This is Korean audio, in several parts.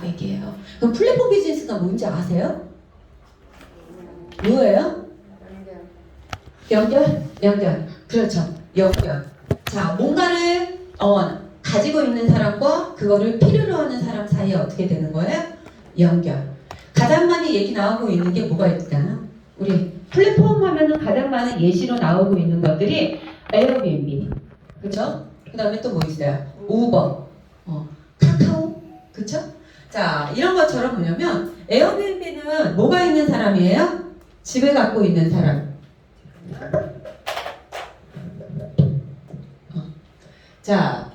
얘기해요. 그럼 플랫폼 비즈니스가 뭔지 아세요? 뭐예요? 연결? 연결. 그렇죠. 연결. 자, 뭔가를 가지고 있는 사람과 그거를 필요로 하는 사람 사이에 어떻게 되는 거예요? 연결. 가장 많이 얘기 나오고 있는 게 뭐가 있잖아. 우리 플랫폼 하면은 가장 많은 예시로 나오고 있는 것들이 에어비앤비. 그쵸? 그 다음에 또 뭐 있어요? 우버, 카카오. 그쵸? 자, 이런 것처럼 뭐냐면 에어비앤비는 뭐가 있는 사람이에요? 집을 갖고 있는 사람. 자,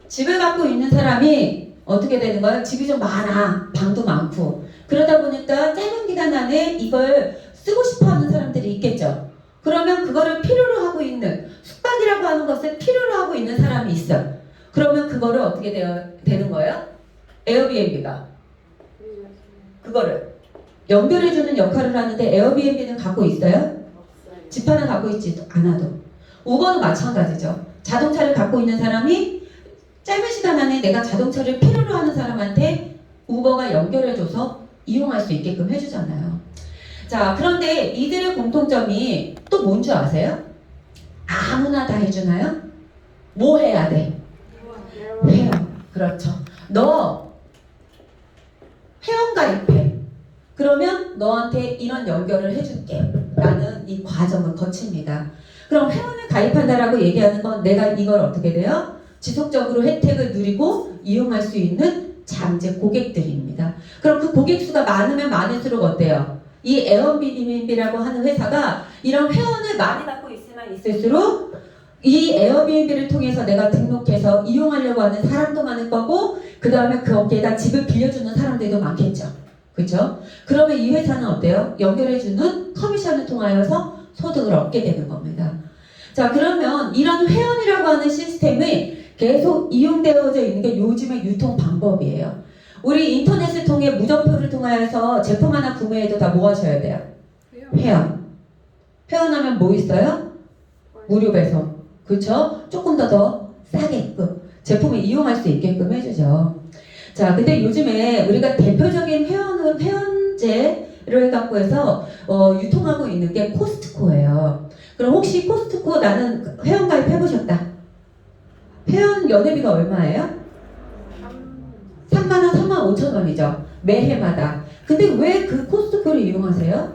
집을 갖고 있는 사람이 어떻게 되는 거예요? 집이 좀 많아. 방도 많고. 그러다 보니까 짧은 기간 안에 이걸 쓰고 싶어 하는 사람들이 있겠죠. 그러면 그거를 필요로 하고 있는, 숙박이라고 하는 것을 필요로 하고 있는 사람이 있어. 그러면 그거를 어떻게 되는 거예요? 에어비앤비가 그거를 연결해주는 역할을 하는데 에어비앤비는 갖고 있어요? 집 하나 갖고 있지 않아도. 우버는 마찬가지죠. 자동차를 갖고 있는 사람이 짧은 시간 안에 내가 자동차를 필요로 하는 사람한테 우버가 연결해줘서 이용할 수 있게끔 해주잖아요. 자, 그런데 이들의 공통점이 또 뭔 줄 아세요? 아무나 다 해주나요? 뭐 해야 돼? 회원. 그렇죠. 너 회원 가입해. 그러면 너한테 이런 연결을 해줄게. 라는 이 과정을 거칩니다. 그럼 회원을 가입한다라고 얘기하는 건 내가 이걸 어떻게 돼요? 지속적으로 혜택을 누리고 이용할 수 있는 잠재 고객들입니다. 그럼 그 고객 수가 많으면 많을수록 어때요? 이 에어비앤비라고 하는 회사가 이런 회원을 많이 갖고 있으면 있을수록 이 에어비앤비를 통해서 내가 등록해서 이용하려고 하는 사람도 많을 거고 그 다음에 거기에다 집을 빌려주는 사람들도 많겠죠. 그렇죠? 그러면 이 회사는 어때요? 연결해주는 커미션을 통하여서 소득을 얻게 되는 겁니다. 자, 그러면 이런 회원이라고 하는 시스템이 계속 이용되어져 있는 게 요즘의 유통 방법이에요. 우리 인터넷을 통해 무전표를 통하여서 제품 하나 구매해도 다 뭐 하셔야 돼요? 회원. 회원하면 뭐 있어요? 무료 배송. 그렇죠? 조금 더 싸게끔 제품을 이용할 수 있게끔 해주죠. 자, 근데 요즘에 우리가 대표적인 회원제를 해갖고 해서 유통하고 있는 게 코스트코예요. 그럼 혹시 코스트코 나는 회원 가입 해보셨다? 회원 연회비가 얼마예요? 3만원, 3만 5천 원이죠. 매해마다. 근데 왜 그 코스트코를 이용하세요?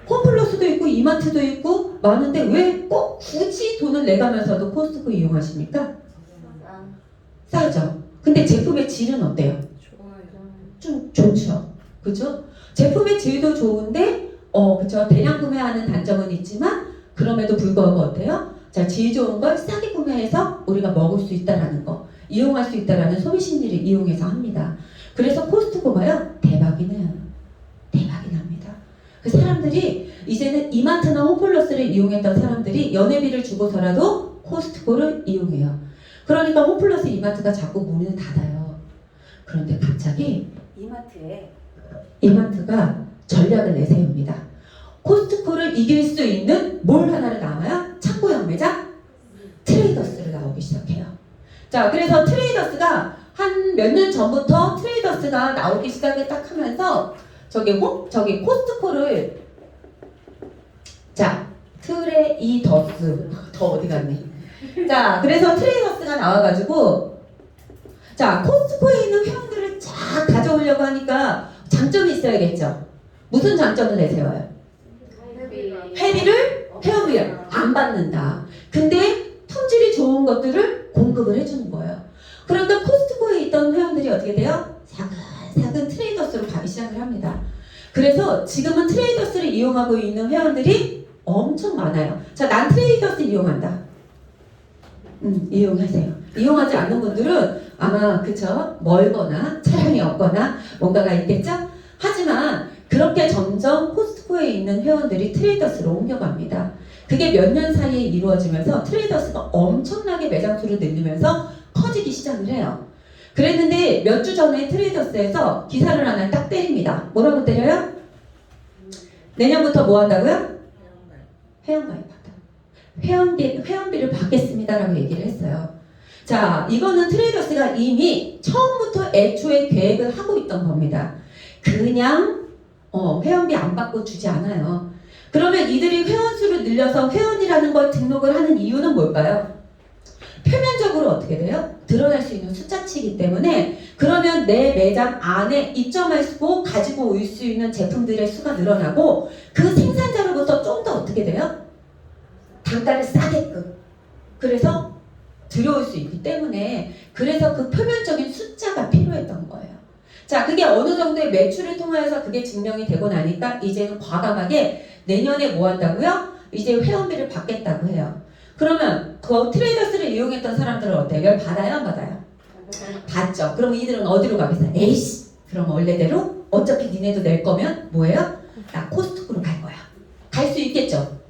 홈플러스도 있고 이마트도 있고 많은데 왜 꼭 굳이 돈을 내가면서도 코스트코 이용하십니까? 싸죠. 근데 제품의 질은 어때요? 좀 좋죠. 그죠? 제품의 질도 좋은데 그쵸? 대량 구매하는 단점은 있지만 그럼에도 불구하고 어때요? 자, 질 좋은 걸 싸게 구매해서 우리가 먹을 수 있다라는 거, 이용할 수 있다라는 소비 심리를 이용해서 합니다. 그래서 코스트코가요, 대박이 나요. 대박이 납니다. 그 사람들이 이제는 이마트나 홈플러스를 이용했던 사람들이 연회비를 주고서라도 코스트코를 이용해요. 그러니까 홈플러스 이마트가 자꾸 문을 닫아요. 그런데 갑자기 이마트가 전략을 내세웁니다. 코스트코를 이길 수 있는 뭘 하나를 나와요? 창고형 매장? 트레이더스를 나오기 시작해요. 자, 그래서 트레이더스가 한 몇 년 전부터 트레이더스가 나오기 시작을 딱 하면서 저기 코스트코를 자, 트레이더스 더 어디 갔니? 자, 그래서 트레이더스가 나와가지고 자, 코스트코에 있는 회원들을 쫙 가져오려고 하니까 장점이 있어야겠죠. 무슨 장점을 내세워요? 회원비를 안 받는다. 근데 품질이 좋은 것들을 공급을 해주는 거예요. 그러니까 코스트코에 있던 회원들이 어떻게 돼요? 사근사근 트레이더스로 가기 시작을 합니다. 그래서 지금은 트레이더스를 이용하고 있는 회원들이 엄청 많아요. 자, 난 트레이더스 이용한다. 이용하세요. 이용하지 않는 분들은 아마 그쵸? 멀거나 차량이 없거나 뭔가가 있겠죠? 하지만 그렇게 점점 코스트코에 있는 회원들이 트레이더스로 옮겨갑니다. 그게 몇 년 사이에 이루어지면서 트레이더스가 엄청나게 매장 수를 늘리면서 커지기 시작을 해요. 그랬는데 몇 주 전에 트레이더스에서 기사를 하나 딱 때립니다. 뭐라고 때려요? 내년부터 뭐 한다고요? 회원 가입한다. 회원비를 받겠습니다라고 얘기를 했어요. 자, 이거는 트레이더스가 이미 처음부터 애초에 계획을 하고 있던 겁니다. 그냥 회원비 안 받고 주지 않아요. 그러면 이들이 회원수를 늘려서 회원이라는 걸 등록을 하는 이유는 뭘까요? 표면적으로 어떻게 돼요? 드러날 수 있는 숫자치이기 때문에 그러면 내 매장 안에 입점할 수 가지고 올 수 있는 제품들의 수가 늘어나고 그 생산자로부터 좀 더 어떻게 돼요? 단가를 싸게끔 그래서 들여올 수 있기 때문에 그래서 그 표면적인 숫자가 필요했던 거예요. 자, 그게 어느 정도의 매출을 통해서 그게 증명이 되고 나니까 이제는 과감하게 내년에 뭐 한다고요? 이제 회원비를 받겠다고 해요. 그러면 그 트레이더스를 이용했던 사람들은 어때요? 열 받아요? 안 받아요? 받죠. 그럼 이들은 어디로 가겠어요? 에이씨! 그럼 원래대로 어차피 니네도 낼 거면 뭐예요? 나 코스트코로 갈 거야. 갈 수 있겠죠?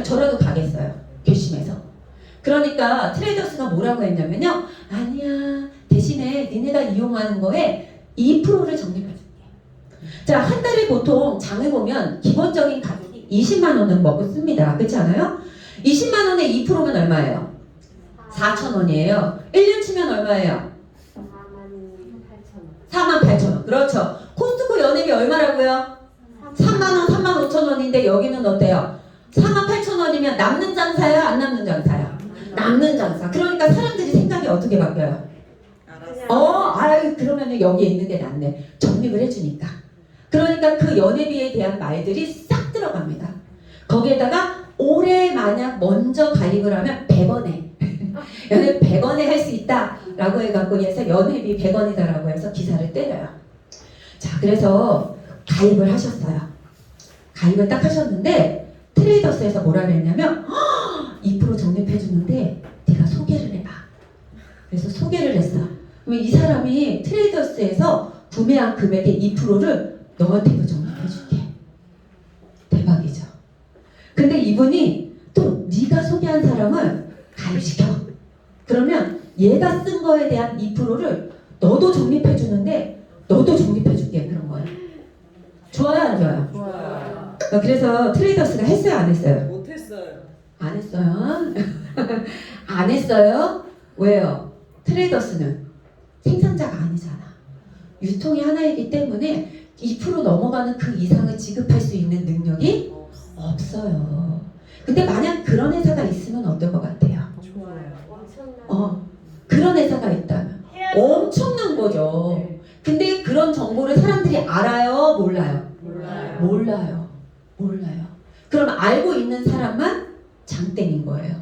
저라도 가겠어요. 결심해서. 그러니까 트레이더스가 뭐라고 했냐면요. 아니야. 대신에 니네가 이용하는 거에 2%를 적립해줄게. 자, 한 달에 보통 장을 보면 기본적인 가격이 20만 원은 먹고 씁니다. 그렇지 않아요? 20만 원에 2%면 얼마예요? 4천 원이에요. 1년 치면 얼마예요? 4만 8천 원. 그렇죠. 코스트코 연회비 얼마라고요? 3만 원, 3만 5천 원인데 여기는 어때요? 4만 8천 원이면 남는 장사야? 안 남는 장사야? 남는 장사. 그러니까 사람들이 생각이 어떻게 바뀌어요? 아유, 그러면 여기에 있는 게 낫네. 적립을 해주니까. 그러니까 그 연회비에 대한 말들이 싹 들어갑니다. 거기에다가 올해 만약 먼저 가입을 하면 100원에 연회 100원에 할 수 있다 라고 해갖고 해서 연회비 100원이다 라고 해서 기사를 때려요. 자, 그래서 가입을 하셨어요. 가입을 딱 하셨는데 트레이더스에서 뭐라 그랬냐면 2% 적립해주는데 네가 소개를 해봐. 그래서 소개를 했어. 그러면 이 사람이 트레이더스에서 구매한 금액의 2%를 너한테도 적립해줄게. 대박이죠. 근데 이분이 또 네가 소개한 사람을 가입시켜. 그러면 얘가 쓴 거에 대한 2%를 너도 적립해주는데 너도 적립해줄게. 그런 거예요. 좋아요, 안 좋아요? 좋아요. 그래서 트레이더스가 했어요, 안 했어요? 못했어요. 안 했어요. 안 했어요. 왜요? 트레이더스는 생산자가 아니잖아. 유통이 하나이기 때문에 2% 넘어가는 그 이상을 지급할 수 있는 능력이 없어요. 근데 만약 그런 회사가 있으면 어떨 것 같아요? 좋아요. 그런 회사가 있다면 엄청난 거죠. 근데 그런 정보를 사람들이 알아요? 몰라요? 몰라요. 그럼 알고 있는 사람만 장땡인 거예요.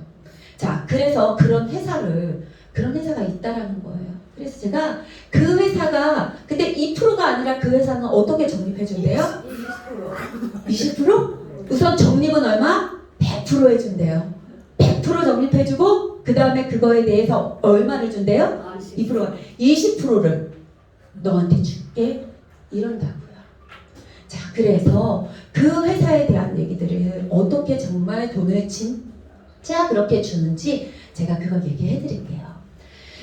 자, 그래서 그런 회사가 있다라는 거예요. 그래서 제가 그 회사가 근데 2%가 아니라 그 회사는 어떻게 적립해준대요? 20%? 우선 적립은 얼마? 100% 해준대요. 100% 적립해주고 그 다음에 그거에 대해서 얼마를 준대요? 2%가 20%를 너한테 줄게 이런다고요. 자, 그래서 그 회사에 대한 얘기들을 어떻게 정말 돈을 진짜 그렇게 주는지 제가 그걸 얘기해 드릴게요.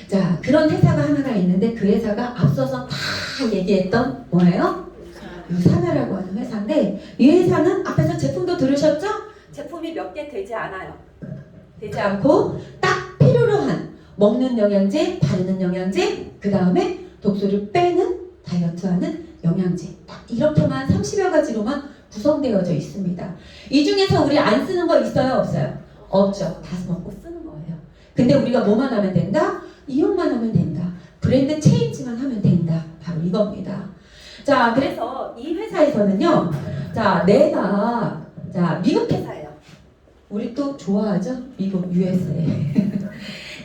자, 그런 회사가 하나가 있는데 그 회사가 앞서서 다 얘기했던 뭐예요? 유사나라고 하는 회사인데 이 회사는 앞에서 제품도 들으셨죠? 제품이 몇 개 되지 않아요. 되지 않고 딱 필요로 한 먹는 영양제, 바르는 영양제, 그 다음에 독소를 빼는 다이어트하는 영양제 딱 이렇게만 30여 가지로만 구성되어져 있습니다. 이 중에서 우리 안 쓰는 거 있어요? 없어요? 없죠. 다 먹고 쓰는 거예요. 근데 우리가 뭐만 하면 된다? 이용만 하면 된다. 브랜드 체인지만 하면 된다. 바로 이겁니다. 자, 그래서 이 회사에서는요. 자, 미국 회사예요. 우리 또 좋아하죠? 미국 USA.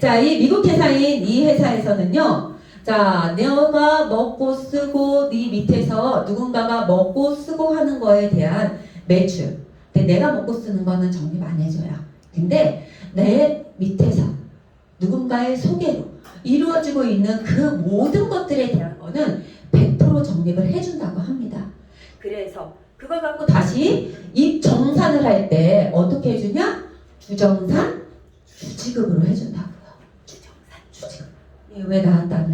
자, 이 미국 회사인 이 회사에서는요. 자, 내가 먹고 쓰고 네 밑에서 누군가가 먹고 쓰고 하는 거에 대한 매출. 근데 내가 먹고 쓰는 거는 적립 안 해줘요. 근데 내 밑에서 누군가의 소개로 이루어지고 있는 그 모든 것들에 대한 거는 100% 적립을 해준다고 합니다. 그래서 그걸 갖고 다시 입정산을 할 때 어떻게 해주냐? 주정산 주지급으로 해준다고요. 주정산 주지급. 왜 나왔다.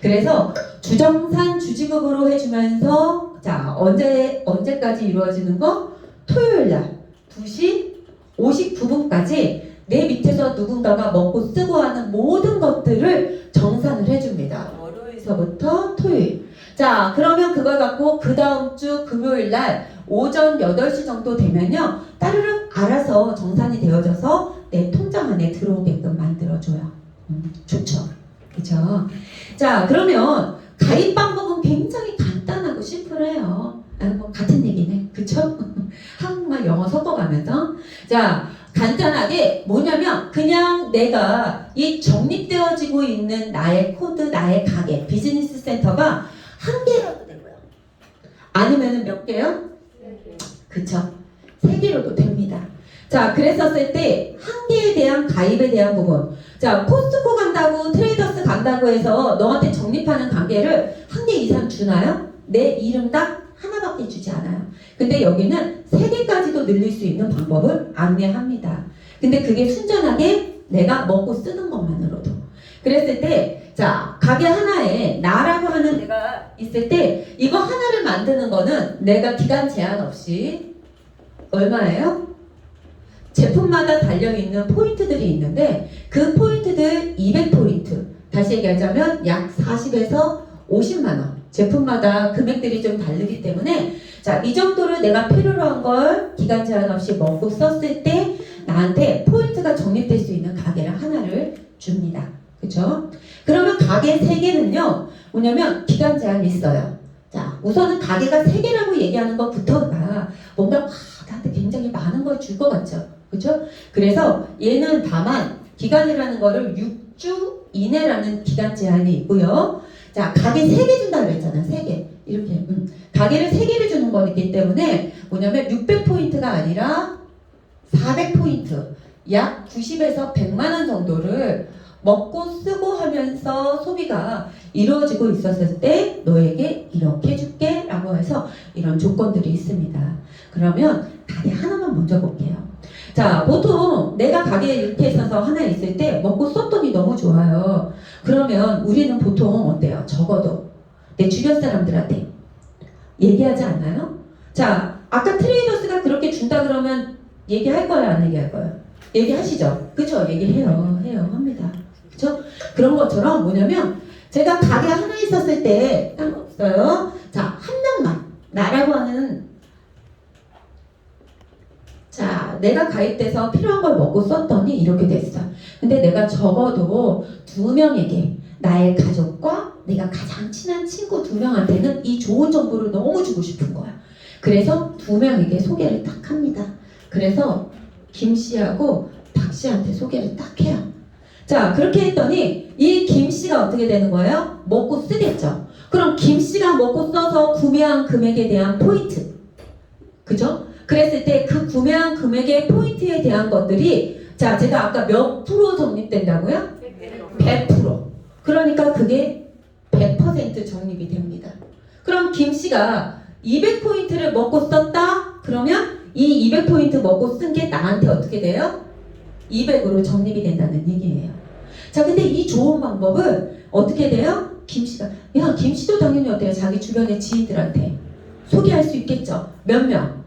그래서 주정산 주지급으로 해주면서 자, 언제까지 이루어지는 거? 토요일 날 2시 59분까지 내 밑에서 누군가가 먹고 쓰고 하는 모든 것들을 정산을 해줍니다. 월요일서부터 토요일. 자, 그러면 그걸 갖고 그 다음 주 금요일 날 오전 8시 정도 되면요. 따르릉 알아서 정산이 되어져서 내 통장 안에 들어오게끔 만들어줘요. 좋죠. 그죠? 자, 그러면 가입 방법은 굉장히 간단하고 심플해요. 뭐 같은 얘기네. 그쵸? 한국말 영어 섞어가면서. 자, 간단하게 뭐냐면 그냥 내가 이 적립되어지고 있는 나의 코드, 나의 가게, 비즈니스 센터가 한 개라도 되고요. 아니면은 몇 개요? 그쵸? 세 개로도 됩니다. 자, 그랬었을 때 한 개에 대한 가입에 대한 부분. 자, 코스트코 간다고 트레이더스 간다고 해서 너한테 적립하는 관계를 한 개 이상 주나요? 내 이름당 하나밖에 주지 않아요. 근데 여기는 세 개까지도 늘릴 수 있는 방법을 안내합니다. 근데 그게 순전하게 내가 먹고 쓰는 것만으로도. 그랬을 때, 자, 가게 하나에 나라고 하는 내가 있을 때 이거 하나를 만드는 거는 내가 기간 제한 없이 얼마예요? 제품마다 달려있는 포인트들이 있는데 그 포인트들 200포인트, 다시 얘기하자면 약 40에서 50만원, 제품마다 금액들이 좀 다르기 때문에 자, 이 정도를 내가 필요로 한 걸 기간 제한 없이 먹고 썼을 때 나한테 포인트가 적립될 수 있는 가게를 하나를 줍니다. 그쵸? 그러면 가게 3개는요 뭐냐면 기간 제한이 있어요. 자, 우선은 가게가 3개라고 얘기하는 것부터가 뭔가 나한테 굉장히 많은 걸 줄 것 같죠? 그죠? 그래서 얘는 다만 기간이라는 거를 6주 이내라는 기간 제한이 있고요. 자, 가게 3개 준다 그랬잖아. 3개. 이렇게. 가게를 3개를 주는 거기 때문에 뭐냐면 600포인트가 아니라 400포인트. 약 90에서 100만원 정도를 먹고 쓰고 하면서 소비가 이루어지고 있었을 때 너에게 이렇게 줄게 라고 해서 이런 조건들이 있습니다. 그러면 가게 하나만 먼저 볼게요. 자, 보통 내가 가게에 이렇게 있어서 하나 있을 때 먹고 썼더니 너무 좋아요. 그러면 우리는 보통 어때요? 적어도 내 주변 사람들한테 얘기하지 않나요? 자, 아까 트레이더스가 그렇게 준다 그러면 얘기할 거예요? 안 얘기할 거예요? 얘기하시죠? 그죠? 얘기해요. 합니다. 그죠? 그런 것처럼 뭐냐면 제가 가게 하나 있었을 때 없어요. 자, 한 명만 나라고 하는 자, 내가 가입돼서 필요한 걸 먹고 썼더니 이렇게 됐어. 근데 내가 적어도 2명에게 나의 가족과 내가 가장 친한 친구 2명한테는 이 좋은 정보를 너무 주고 싶은 거야. 그래서 2명에게 소개를 딱 합니다. 그래서 김 씨하고 박 씨한테 소개를 딱 해요. 자, 그렇게 했더니 이 김 씨가 어떻게 되는 거예요? 먹고 쓰겠죠. 그럼 김 씨가 먹고 써서 구매한 금액에 대한 포인트. 그죠? 그랬을 때 그 구매한 금액의 포인트에 대한 것들이 자, 제가 아까 몇 프로 적립된다고요? 100%. 그러니까 그게 100% 적립이 됩니다. 그럼 김 씨가 200포인트를 먹고 썼다? 그러면 이 200포인트 먹고 쓴 게 나한테 어떻게 돼요? 200으로 적립이 된다는 얘기예요. 자, 근데 이 좋은 방법을 어떻게 돼요? 김 씨가 야, 김 씨도 당연히 어때요? 자기 주변의 지인들한테 소개할 수 있겠죠. 몇 명?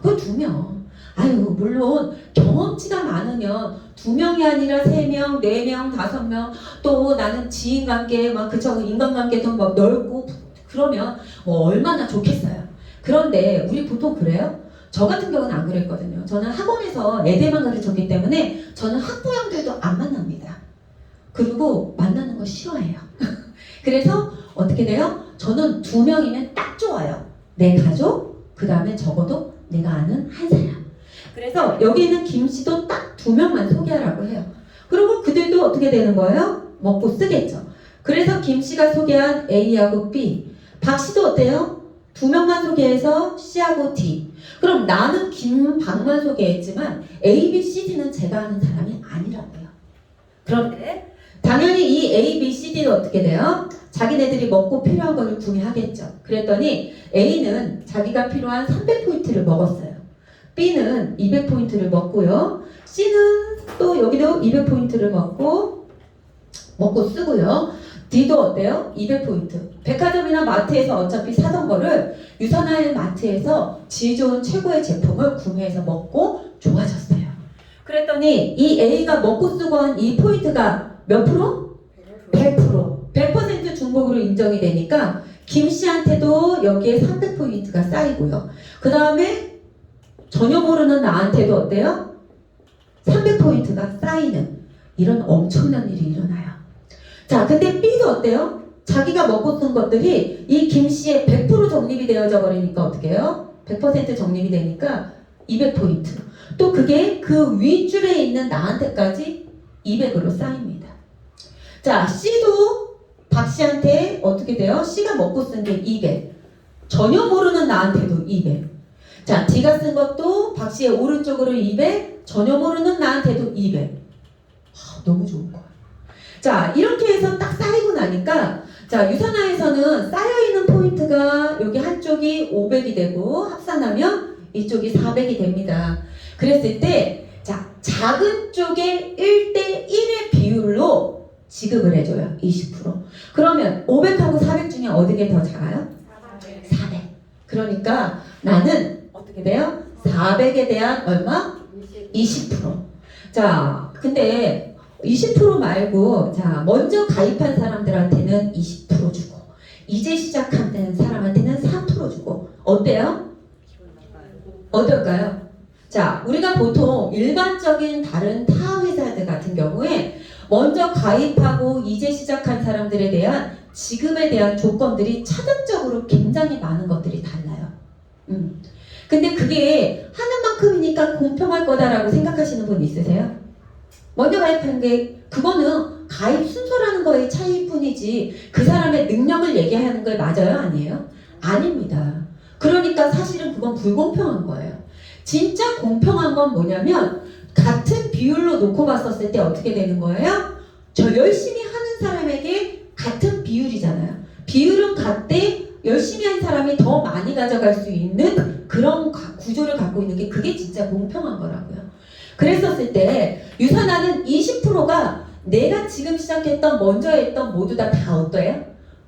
그 2명. 아유, 물론 경험치가 많으면 2명이 아니라 3명, 4명, 5명, 또 나는 지인관계, 막 그쵸, 인간관계도 막 넓고 그러면 뭐 얼마나 좋겠어요. 그런데 우리 보통 그래요? 저 같은 경우는 안 그랬거든요. 저는 학원에서 애들만 가르쳤기 때문에 저는 학부형들도 안 만납니다. 그리고 만나는 거 싫어해요. 그래서 어떻게 돼요? 저는 2명이면 딱 좋아요. 내 가족, 그 다음에 적어도 내가 아는 한 사람. 그래서 여기는 김 씨도 딱 2명만 소개하라고 해요. 그리고 그들도 어떻게 되는 거예요? 먹고 쓰겠죠. 그래서 김 씨가 소개한 A하고 B, 박 씨도 어때요? 2명만 소개해서 C하고 D. 그럼 나는 김박만 소개했지만 A, B, C, D는 제가 아는 사람이 아니라고요. 그런데 당연히 이 A, B, C, D는 어떻게 돼요? 자기네들이 먹고 필요한 거를 구매하겠죠. 그랬더니 A는 자기가 필요한 300포인트를 먹었어요. B는 200포인트를 먹고요. C는 또 여기도 200포인트를 먹고 쓰고요. D도 어때요? 200포인트. 백화점이나 마트에서 어차피 사던 거를 유선화의 마트에서 질 좋은 최고의 제품을 구매해서 먹고 좋아졌어요. 그랬더니 이 A가 먹고 쓰고 한 이 포인트가 몇 프로? 100%. 100% 중복으로 인정이 되니까 김 씨한테도 여기에 300포인트가 쌓이고요. 그 다음에 전혀 모르는 나한테도 어때요? 300포인트가 쌓이는 이런 엄청난 일이 일어나요. 자, 근데 B도 어때요? 자기가 먹고 쓴 것들이 이 김 씨의 100% 적립이 되어져 버리니까 어떻게 해요? 100% 적립이 되니까 200포인트. 또 그게 그 윗줄에 있는 나한테까지 200으로 쌓입니다. 자, C도 박 씨한테 어떻게 돼요? C가 먹고 쓴 게 200. 전혀 모르는 나한테도 200. 자, D가 쓴 것도 박 씨의 오른쪽으로 200, 전혀 모르는 나한테도 200. 너무 좋은 거야. 자, 이렇게 해서 딱 쌓이고 나니까 자, 유산화에서는 쌓여있는 포인트가 여기 한쪽이 500이 되고 합산하면 이쪽이 400이 됩니다. 그랬을 때 자, 작은 쪽에 1대1의 비율로 지급을 해줘요. 20%. 그러면 500하고 400 중에 어느 게 더 작아요? 400. 그러니까 나는 어떻게 돼요? 400에 대한 얼마? 20%. 자, 근데 20% 말고 자, 먼저 가입한 사람들한테는 20% 주고 이제 시작하는 사람한테는 3% 주고 어때요? 어떨까요? 자, 우리가 보통 일반적인 다른 타 회사들 같은 경우에 먼저 가입하고 이제 시작한 사람들에 대한 지급에 대한 조건들이 차등적으로 굉장히 많은 것들이 달라요. 근데 그게 하는 만큼이니까 공평할 거다라고 생각하시는 분 있으세요? 먼저 가입한 게 그거는 가입 순서라는 거의 차이일 뿐이지 그 사람의 능력을 얘기하는 거에 맞아요? 아니에요? 아닙니다. 그러니까 사실은 그건 불공평한 거예요. 진짜 공평한 건 뭐냐면 같은 비율로 놓고 봤었을 때 어떻게 되는 거예요? 저 열심히 하는 사람에게 같은 비율이잖아요. 비율은 같되 열심히 한 사람이 더 많이 가져갈 수 있는 그런 구조를 갖고 있는 게 그게 진짜 공평한 거라고요. 그랬었을 때 유산화는 20%가 내가 지금 시작했던 먼저 했던 모두 다 어때요?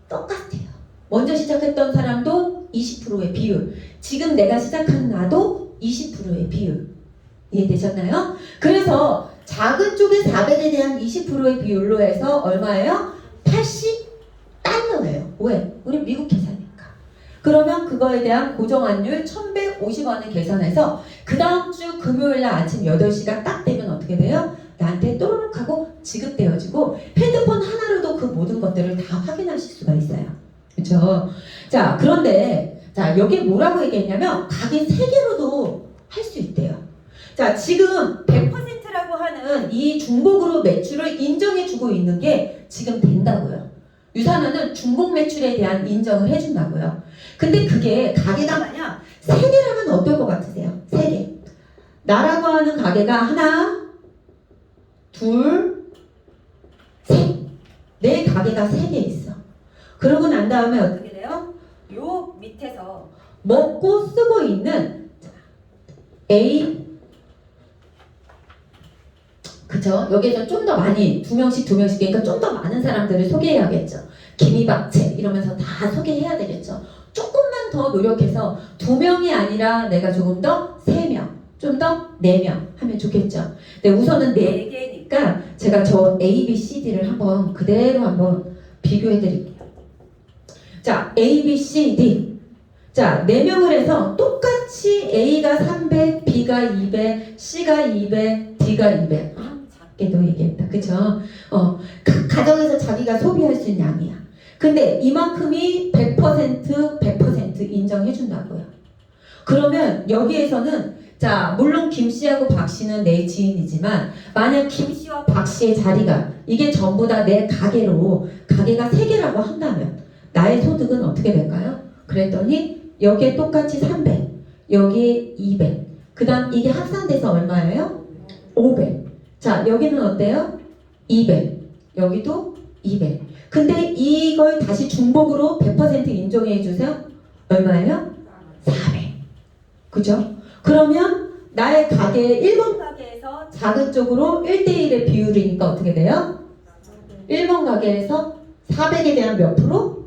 똑같아요. 먼저 시작했던 사람도 20%의 비율, 지금 내가 시작한 나도 20%의 비율. 이해되셨나요? 그래서 작은 쪽의 400에 대한 20%의 비율로 해서 얼마예요? 80달러예요. 왜? 우리 미국 회사니까. 그러면 그거에 대한 고정환율 1150원을 계산해서 그 다음 주 금요일날 아침 8시가 딱 되면 어떻게 돼요? 나한테 또르륵 하고 지급되어지고 핸드폰 하나로도 그 모든 것들을 다 확인하실 수가 있어요. 그렇죠? 자, 그런데 자, 여기 뭐라고 얘기했냐면 가게 3개로도 할 수 있대요. 자, 지금 100%라고 하는 이 중복으로 매출을 인정해주고 있는 게 지금 된다고요. 유산화는 중복 매출에 대한 인정을 해준다고요. 근데 그게 가게가 만약 3개라면 어떨 것 같으세요? 3개. 나라고 하는 가게가 하나, 둘, 셋. 내 가게가 3개 있어. 그러고 난 다음에 어떻게 돼요? 요 밑에서 먹고 쓰고 있는 A, 그쵸? 여기에서 좀 더 많이 2명씩 그러니까 좀 더 많은 사람들을 소개해야겠죠. 김이박채 이러면서 다 소개해야 되겠죠. 조금만 더 노력해서 2명이 아니라 내가 조금 더 3명, 좀 더 4명 하면 좋겠죠. 근데 우선은 4개니까 제가 저 A, B, C, D를 한번 그대로 한번 비교해 드릴게요. 자, A, B, C, D. 자, 4명을 해서 똑같이 A가 300, B가 200, C가 200, D가 200. 작게도 얘기했다. 그쵸? 각 가정에서 자기가 소비할 수 있는 양이야. 근데 이만큼이 100% 인정해준다고요. 그러면 여기에서는 자, 물론 김 씨하고 박 씨는 내 지인이지만 만약 김 씨와 박 씨의 자리가 이게 전부 다 내 가게로 가게가 3개라고 한다면 나의 소득은 어떻게 될까요? 그랬더니 여기에 똑같이 300, 여기에 200, 그 다음 이게 합산돼서 얼마예요? 500. 자, 여기는 어때요? 200, 여기도 200. 근데 이걸 다시 중복으로 100% 인정해 주세요. 얼마예요? 400. 그죠? 그러면 나의 가게 1번 가게에서 작은 쪽으로 1대1의 비율이니까 어떻게 돼요? 1번 가게에서 400에 대한 몇 프로?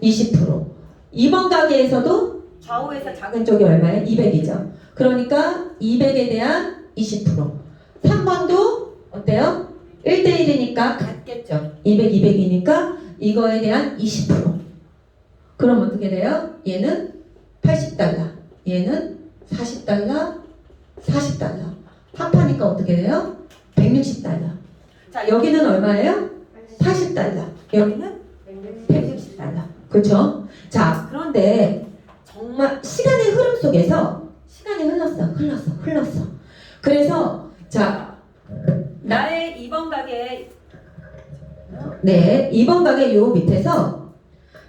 20%. 2번 가게에서도 좌우에서 작은 쪽이 얼마예요? 200이죠. 그러니까 200에 대한 20%. 3번도 어때요? 1대1이니까 같겠죠. 200, 200이니까 이거에 대한 20%. 그럼 어떻게 돼요? 얘는 80달러, 얘는 40달러, 40달러. 합하니까 어떻게 돼요? 160달러. 자, 여기는 얼마예요? 80달러. 여기는 160달러. 그렇죠? 자, 그런데 정말 시간의 흐름 속에서 시간이 흘렀어. 그래서 자, 나의 2번 가게 네, 2번 가게 요 밑에서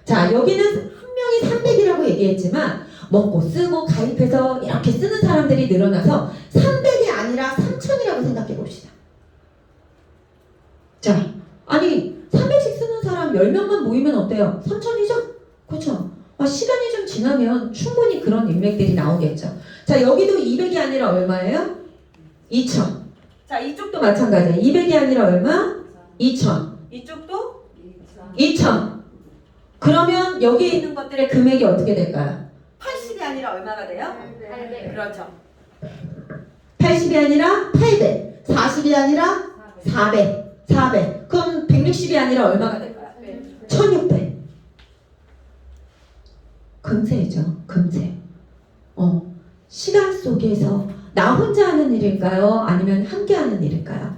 자, 여기는 한 명이 300이라고 얘기했지만 먹고 쓰고 가입해서 이렇게 쓰는 사람들이 늘어나서 300이 아니라 3000이라고 생각해 봅시다. 자, 아니 300씩 쓰는 사람 10명만 모이면 어때요? 3000이죠? 그렇죠? 시간이 좀 지나면 충분히 그런 인맥들이 나오겠죠. 자, 여기도 200이 아니라 얼마예요? 2000. 자, 이쪽도 마찬가지예요. 200이 아니라 얼마? 2000. 이쪽도 2000. 그러면 여기에 있는 것들의 금액이 어떻게 될까요? 80이 아니라 얼마가 돼요? 800. 그렇죠. 80이 아니라 800. 40이 아니라 400. 400. 그럼 160이 아니라 얼마가 될까요? 1600. 금세죠. 금세. 시간 속에서 나 혼자 하는 일일까요? 아니면 함께 하는 일일까요?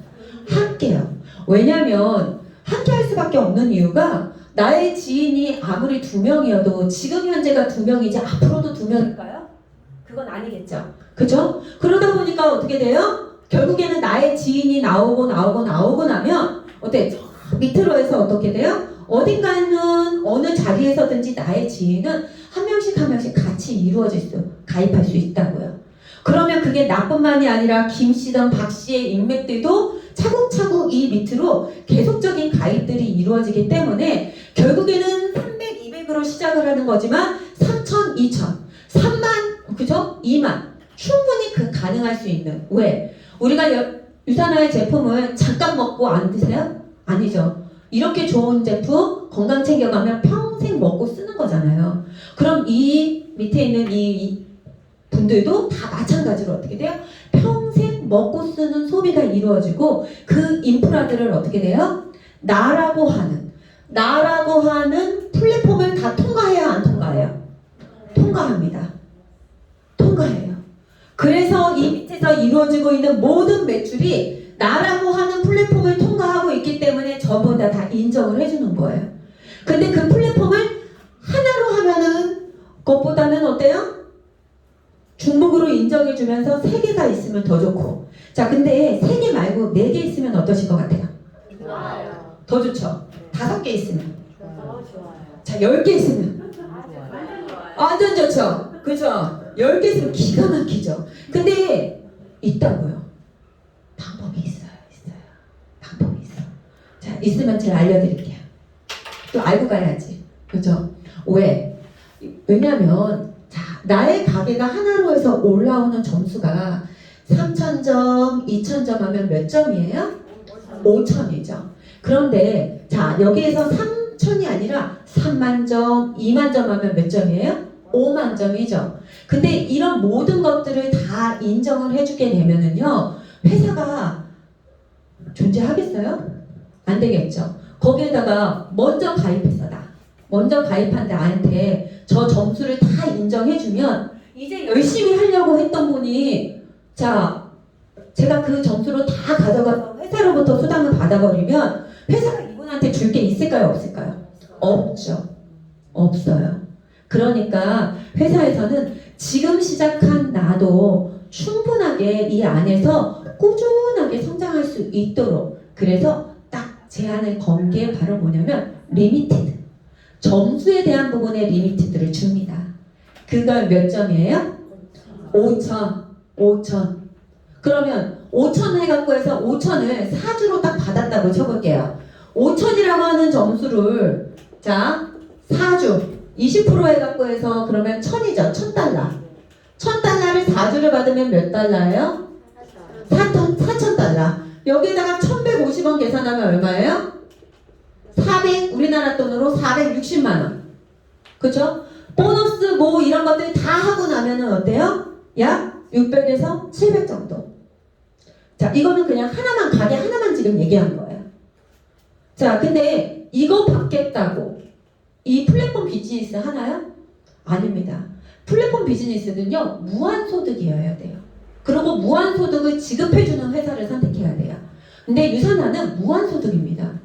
함께요. 왜냐면 함께 할 수밖에 없는 이유가 나의 지인이 아무리 2명이어도 지금 현재가 2명이지 앞으로도 2명일까요? 그건 아니겠죠. 그죠? 그러다 보니까 어떻게 돼요? 결국에는 나의 지인이 나오고 나면 어때? 저 밑으로 해서 어떻게 돼요? 어딘가는 어느 자리에서든지 나의 지인은 한 명씩 같이 가입할 수 있다고요. 그러면 그게 나뿐만이 아니라 김 씨든 박 씨의 인맥들도 차곡차곡 이 밑으로 계속적인 가입들이 이루어지기 때문에 결국에는 300, 200으로 시작을 하는 거지만 3,000, 2,000, 3만, 그죠? 2만 충분히 가능할 수 있는. 왜? 우리가 유산화의 제품을 잠깐 먹고 안 드세요? 아니죠. 이렇게 좋은 제품 건강 챙겨가면 평생 먹고 쓰는 거잖아요. 그럼 이 밑에 있는 이 분들도 다 마찬가지로 어떻게 돼요? 평생 먹고 쓰는 소비가 이루어지고 그 인프라들을 어떻게 돼요? 나라고 하는 플랫폼을 다 통과해요, 안 통과해요? 통과합니다. 통과해요. 그래서 이 밑에서 이루어지고 있는 모든 매출이 나라고 하는 플랫폼을 통과하고 있기 때문에 저보다 다 인정을 해주는 거예요. 근데 그 플랫폼을 하나로 하면은 그것보다는 어때요? 중복으로 인정해주면서 3개가 있으면 더 좋고. 자, 근데 3개 말고 4개 있으면 어떠실 것 같아요? 좋아요. 더 좋죠? 5개 있으면. 좋아요. 자, 10개 있으면. 완전 좋죠? 그죠? 10개 있으면 기가 막히죠? 근데 있다고요. 방법이 있어요. 방법이 있어. 자, 있으면 제가 알려드릴게요. 또 알고 가야지. 그죠? 왜? 왜냐면 자, 나의 가게가 하나로 해서 올라오는 점수가 3,000점, 2,000점 하면 몇 점이에요? 5,000이죠. 그런데 자, 여기에서 3,000이 아니라 3만 점, 2만 점 하면 몇 점이에요? 5만 점이죠. 근데 이런 모든 것들을 다 인정을 해주게 되면은요, 회사가 존재하겠어요? 안 되겠죠. 거기에다가 먼저 가입한 나한테 저 점수를 다 인정해주면 이제 열심히 하려고 했던 분이 자, 제가 그 점수로 다 가져가서 회사로부터 수당을 받아버리면 회사가 이분한테 줄 게 있을까요? 없을까요? 없죠. 없어요. 그러니까 회사에서는 지금 시작한 나도 충분하게 이 안에서 꾸준하게 성장할 수 있도록 그래서 딱 제안을 건 게 바로 뭐냐면 리미티드. 점수에 대한 부분의 리미티드를 줍니다. 그걸 몇 점이에요? 5,000. 그러면 5,000 해갖고 해서 5,000을 4주로 딱 받았다고 쳐볼게요. 5,000이라고 하는 점수를 자 4주 20% 해갖고 해서 그러면 1,000이죠. 1,000달러. 1,000달러를 4주를 받으면 몇 달러예요? 4,000달러. 여기에다가 1,150원 계산하면 얼마예요? 400 우리나라 돈으로 460만원. 그쵸? 보너스 뭐 이런 것들 다 하고 나면은 어때요? 약 600에서 700 정도. 자, 이거는 그냥 하나만, 가게 하나만 지금 얘기한 거예요. 자, 근데 이거 받겠다고 이 플랫폼 비즈니스 하나요? 아닙니다. 플랫폼 비즈니스는요, 무한소득이어야 돼요. 그리고 무한소득을 지급해주는 회사를 선택해야 돼요. 근데 유산화는 무한소득입니다.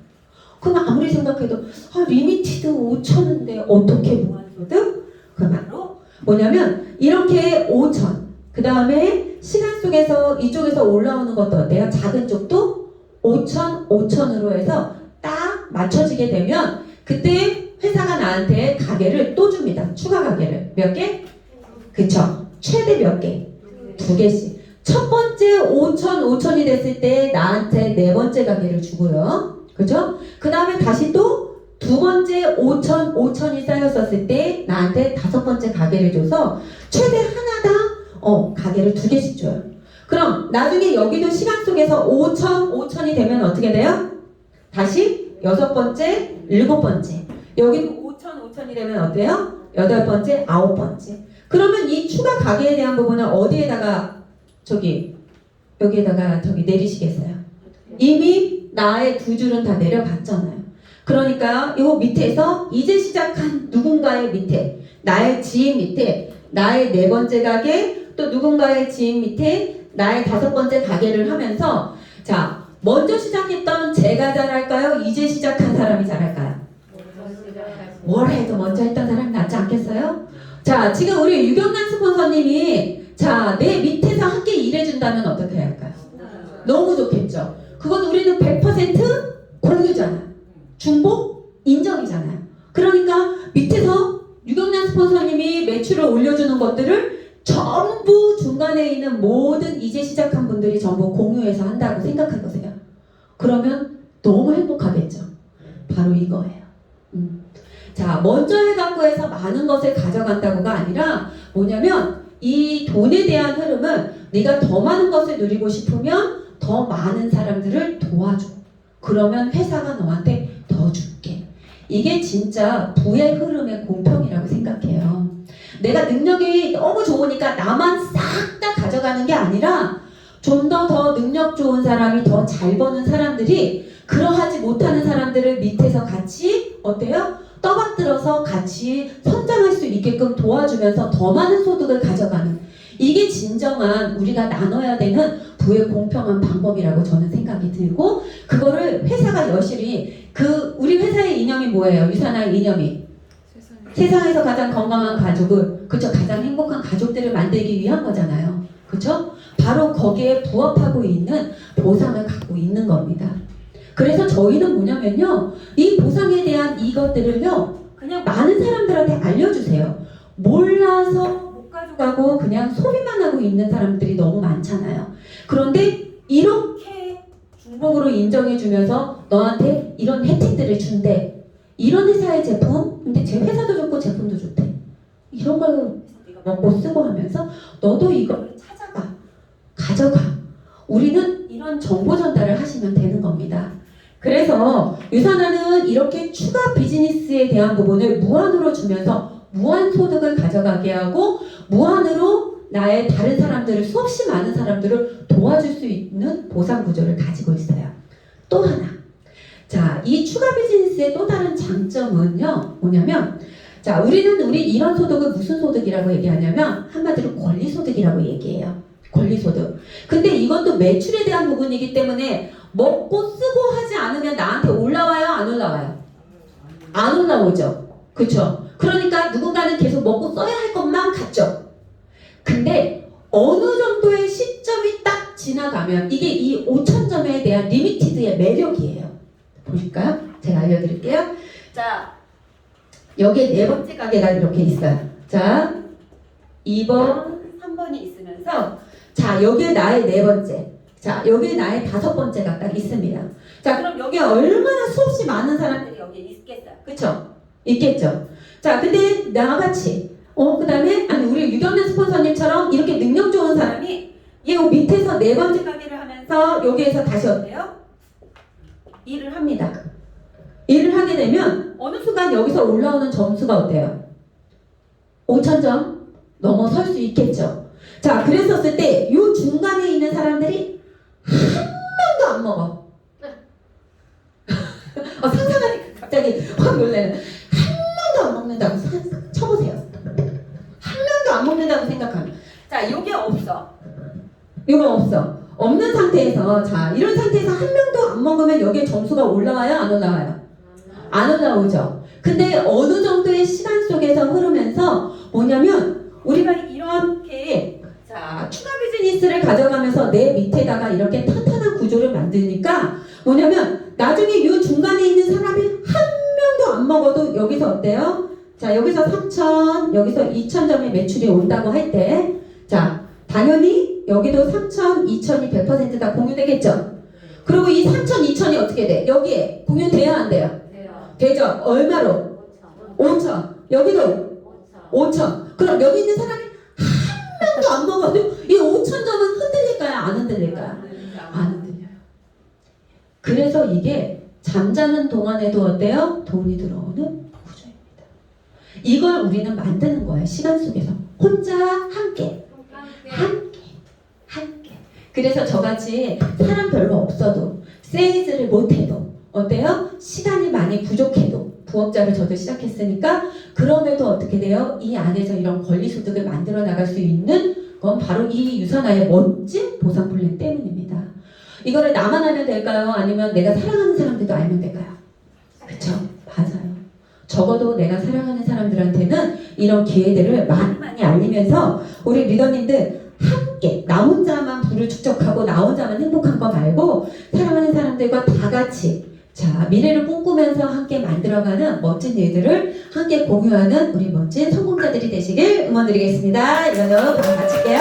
그럼 아무리 생각해도 리미티드 5천인데 어떻게 무한소득? 그 말로 뭐냐면 이렇게 5천, 그 다음에 시간 속에서 이쪽에서 올라오는 것도 어때요? 작은 쪽도 5천, 5천으로 해서 딱 맞춰지게 되면 그때 회사가 나한테 가게를 또 줍니다. 추가 가게를. 몇 개? 그쵸? 최대 몇 개? 2개씩. 첫 번째 5천, 5천이 됐을 때 나한테 네 번째 가게를 주고요. 그죠? 그 다음에 다시 또 두 번째 5천, 5천이 쌓였었을 때 나한테 다섯 번째 가게를 줘서 최대 하나당 가게를 2개씩 줘요. 그럼 나중에 여기도 시간 속에서 5천, 5천이 되면 어떻게 돼요? 다시 여섯 번째, 일곱 번째. 여기도 5천, 5천이 되면 어때요? 여덟 번째, 아홉 번째. 그러면 이 추가 가게에 대한 부분은 어디에다가 여기에다가 내리시겠어요? 이미 나의 2줄은 다 내려갔잖아요. 그러니까 이 밑에서 이제 시작한 누군가의 밑에, 나의 지인 밑에, 나의 네 번째 가게, 또 누군가의 지인 밑에 나의 다섯 번째 가게를 하면서, 자, 먼저 시작했던 제가 잘할까요? 이제 시작한 사람이 잘할까요? 뭘 해도 먼저 했던 사람이 낫지 않겠어요? 자, 지금 우리 유경란 스폰서님이 자, 내 밑에서 함께 일해준다면 어떻게 할까요? 너무 좋겠죠. 그건 우리는 100% 공유잖아요. 중복 인정이잖아요. 그러니까 밑에서 유경란 스폰서님이 매출을 올려주는 것들을 전부 중간에 있는 모든 이제 시작한 분들이 전부 공유해서 한다고 생각해보세요. 그러면 너무 행복하겠죠. 바로 이거예요. 자, 먼저 해갖고 해서 많은 것을 가져간다고가 아니라 뭐냐면 이 돈에 대한 흐름은 네가 더 많은 것을 누리고 싶으면 더 많은 사람들을 도와줘. 그러면 회사가 너한테 더 줄게. 이게 진짜 부의 흐름의 공평이라고 생각해요. 내가 능력이 너무 좋으니까 나만 싹 다 가져가는 게 아니라 좀 더 능력 좋은 사람이 더 잘 버는 사람들이 그러하지 못하는 사람들을 밑에서 같이 어때요? 떠받들어서 같이 성장할 수 있게끔 도와주면서 더 많은 소득을 가져가는, 이게 진정한 우리가 나눠야 되는 부의 공평한 방법이라고 저는 생각이 들고, 그거를 회사가 여실히 우리 회사의 이념이 뭐예요? 유산화의 이념이 세상에서 가장 건강한 가족을, 그쵸? 가장 행복한 가족들을 만들기 위한 거잖아요. 그쵸? 바로 거기에 부합하고 있는 보상을 갖고 있는 겁니다. 그래서 저희는 뭐냐면요, 이 보상에 대한 이것들을요, 그냥 많은 사람들한테 알려주세요. 몰라서 못 가져가고 그냥 소비만 하고 있는 사람들이 너무 많잖아요. 그런데 이렇게 중복으로 인정해주면서 너한테 이런 혜택들을 준대. 이런 회사의 제품? 근데 제 회사도 좋고 제품도 좋대. 이런 걸 먹고 쓰고 하면서 너도 이걸 찾아가. 가져가. 우리는 이런 정보 전달을 하시면 되는 겁니다. 그래서 유산화는 이렇게 추가 비즈니스에 대한 부분을 무한으로 주면서 무한 소득을 가져가게 하고 무한으로 나의 다른 사람들을, 수없이 많은 사람들을 도와줄 수 있는 보상 구조를 가지고 있어요. 또 하나. 자, 이 추가 비즈니스의 또 다른 장점은요, 뭐냐면, 자, 우리는 이런 소득을 무슨 소득이라고 얘기하냐면, 한마디로 권리소득이라고 얘기해요. 권리소득. 근데 이것도 매출에 대한 부분이기 때문에 먹고 쓰고 하지 않으면 나한테 올라와요? 안 올라와요? 안 올라오죠. 그쵸? 그러니까 누군가는 계속 먹고 써야 할 것만 같죠. 근데 어느 정도의 시점이 딱 지나가면 이게 이 5,000점에 대한 리미티드의 매력이에요. 보실까요? 제가 알려드릴게요. 자, 여기에 네 번째 가게가 이렇게 있어요. 자, 2번, 3번이 있으면서 자, 여기에 나의 네 번째. 자, 여기에 나의 다섯 번째가 딱 있습니다. 자, 그럼 여기에 얼마나 수없이 많은 사람들이 여기에 있겠어요. 그쵸? 있겠죠? 자, 근데 나같이, 그 다음에, 우리 유경란 스폰서님처럼 이렇게 능력 좋은 사람이 이 밑에서 네 번째 가게를 하면서 여기에서 다시 어때요? 일을 합니다. 일을 하게 되면 어느 순간 여기서 올라오는 점수가 어때요? 5,000점 넘어설 수 있겠죠? 자, 그랬었을 때 이 중간에 있는 사람들이 명도 안 먹어. 상상하니까 갑자기 확 놀래는. 한 명도 안 먹는다고 쳐보세요. 한 명도 안 먹는다고 생각하면. 자, 요게 없어. 요거 없어. 없는 상태에서, 자, 이런 상태에서 한 명도 안 먹으면 여기에 점수가 올라와요? 안 올라와요? 안 올라오죠. 근데 어느 정도의 시간 속에서 흐르면서 뭐냐면 우리가 이렇게 자 추가 비즈니스를 가져가면서 내 밑에다가 이렇게 탄탄한 구조를 만드니까 뭐냐면 나중에 이 중간에 있는 사람이 한 명도 안 먹어도 여기서 어때요? 자 여기서 3,000 여기서 2,000점의 매출이 온다고 할 때 자 당연히 여기도 3,000, 2,000이 100% 다 공유되겠죠. 그리고 이 3,000, 2,000이 어떻게 돼? 여기에 공유돼야 안 돼요? 되죠? 얼마로? 5,000. 여기도 5,000. 그럼 여기 있는 사람이 한 명도 안 먹어도 이 5,000점은 흔들릴까요? 안 흔들릴까요? 안 흔들려요. 그래서 이게 잠자는 동안에도 어때요? 돈이 들어오는 구조입니다. 이걸 우리는 만드는 거예요. 시간 속에서. 혼자 함께. 함께. 그래서 저같이 사람 별로 없어도 세일즈를 못해도 어때요? 시간이 많이 부족해도 부업자를 저도 시작했으니까 그럼에도 어떻게 돼요? 이 안에서 이런 권리소득을 만들어 나갈 수 있는 건 바로 이 유산화의 멋진 보상 플랜 때문입니다. 이거를 나만 하면 될까요? 아니면 내가 사랑하는 사람들도 알면 될까요? 그쵸? 맞아요. 적어도 내가 사랑하는 사람들한테는 이런 기회들을 많이 알리면서 우리 리더님들 함께 나 혼자만 부를 축적하고 나 혼자만 행복한 거 말고 사랑하는 사람들과 다 같이 자 미래를 꿈꾸면서 함께 만들어가는 멋진 일들을 함께 공유하는 우리 멋진 성공자들이 되시길 응원드리겠습니다. 이거는 바로 마칠게요.